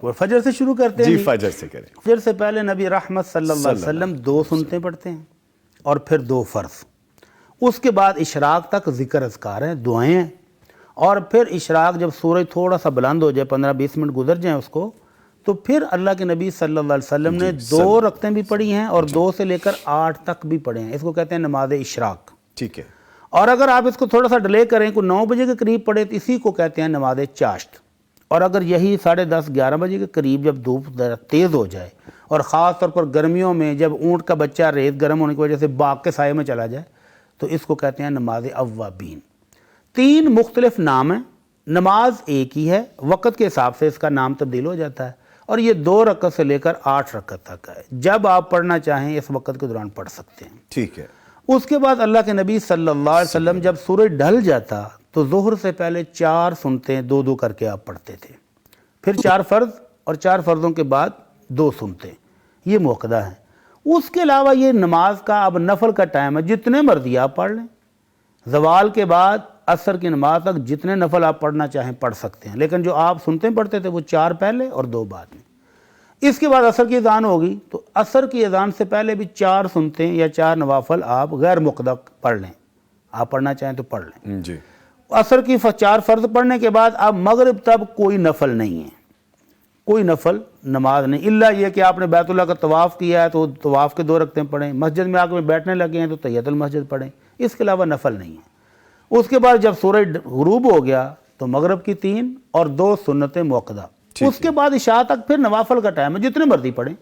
وہ فجر سے شروع کرتے ہیں جی فجر سے کریں. فجر سے پہلے نبی رحمت صلی اللہ علیہ وسلم 2 سنتیں پڑھتے ہیں اور پھر 2 فرض. اس کے بعد اشراق تک ذکر اذکار ہیں، دعائیں ہیں، اور پھر اشراق جب سورج تھوڑا سا بلند ہو جائے، 15-20 منٹ گزر جائیں اس کو، تو پھر اللہ کے نبی صلی اللہ علیہ وسلم نے 2 رکعتیں بھی پڑھی ہیں اور 2 سے لے کر 8 تک بھی پڑھے ہیں. اس کو کہتے ہیں نماز اشراق. ٹھیک ہے. اور اگر آپ اس کو تھوڑا سا ڈیلے کریں، کو 9 بجے کے قریب پڑھے، تو اسی کو کہتے ہیں نماز چاشت. اور اگر یہی 10:30-11 بجے کے قریب جب دھوپ تیز ہو جائے، اور خاص طور پر گرمیوں میں جب اونٹ کا بچہ ریت گرم ہونے کی وجہ سے باغ کے سائے میں چلا جائے، تو اس کو کہتے ہیں نماز اوابین. 3 مختلف نام ہیں. نماز ایک ہی ہے، وقت کے حساب سے اس کا نام تبدیل ہو جاتا ہے، اور یہ 2 رکعت سے لے کر 8 رکعت تک ہے. جب آپ پڑھنا چاہیں اس وقت کے دوران پڑھ سکتے ہیں. ٹھیک ہے. اس کے بعد اللہ کے نبی صلی اللہ علیہ وسلم جب سورج ڈھل جاتا تو ظہر سے پہلے 4 سنتیں 2 کر کے آپ پڑھتے تھے، پھر 4 فرض، اور 4 فرضوں کے بعد 2 سنتیں. یہ موقدہ ہیں. اس کے علاوہ یہ نماز کا اب نفل کا ٹائم ہے، جتنے مرضی آپ پڑھ لیں. زوال کے بعد عصر کی نماز تک جتنے نفل آپ پڑھنا چاہیں پڑھ سکتے ہیں، لیکن جو آپ سنتیں پڑھتے تھے وہ 4 پہلے اور 2 بعد میں. اس کے بعد عصر کی اذان ہوگی تو عصر کی اذان سے پہلے بھی 4 سنتیں یا 4 نوافل آپ غیر مقدہ پڑھ لیں. آپ پڑھنا چاہیں تو پڑھ لیں. جی. عصر کی 4 فرض پڑھنے کے بعد اب مغرب تک کوئی نفل نہیں ہے، کوئی نفل نماز نہیں، الا یہ کہ آپ نے بیت اللہ کا طواف کیا ہے تو طواف کے 2 رکعتیں پڑھیں، مسجد میں آ کے بیٹھنے لگے ہیں تو تحیۃ المسجد پڑھیں. اس کے علاوہ نفل نہیں ہے. اس کے بعد جب سورج غروب ہو گیا تو مغرب کی 3 اور 2 سنتیں موقدہ. اس کے بعد عشاء تک پھر نوافل کا ٹائم ہے، جتنے مرضی پڑھیں.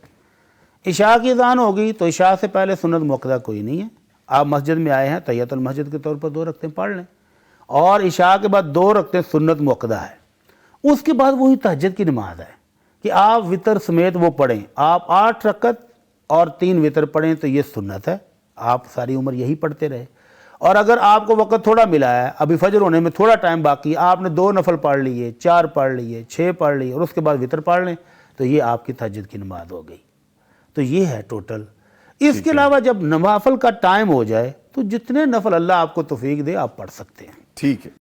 عشاء کی اذان ہوگی تو عشاء سے پہلے سنت موقدہ کوئی نہیں ہے. آپ مسجد میں آئے ہیں، تحیۃ المسجد کے طور پر 2 رکعتیں پڑھ لیں، اور عشاء کے بعد 2 رکعتیں سنت موقدہ ہے. اس کے بعد وہی تہجد کی نماز ہے کہ آپ وطر سمیت وہ پڑھیں. آپ 8 رکعت اور 3 وطر پڑھیں تو یہ سنت ہے. آپ ساری عمر یہی پڑھتے رہے. اور اگر آپ کو وقت تھوڑا ملا ہے، ابھی فجر ہونے میں تھوڑا ٹائم باقی، آپ نے 2 نفل پڑھ لیے، 4 پڑھ لیے، 6 پڑھ لیے، اور اس کے بعد وطر پڑھ لیں، تو یہ آپ کی تہجد کی نماز ہو گئی. تو یہ ہے ٹوٹل. اس کے علاوہ جب نوافل کا ٹائم ہو جائے تو جتنے نفل اللہ آپ کو توفیق دے آپ پڑھ سکتے ہیں. ٹھیک ہے.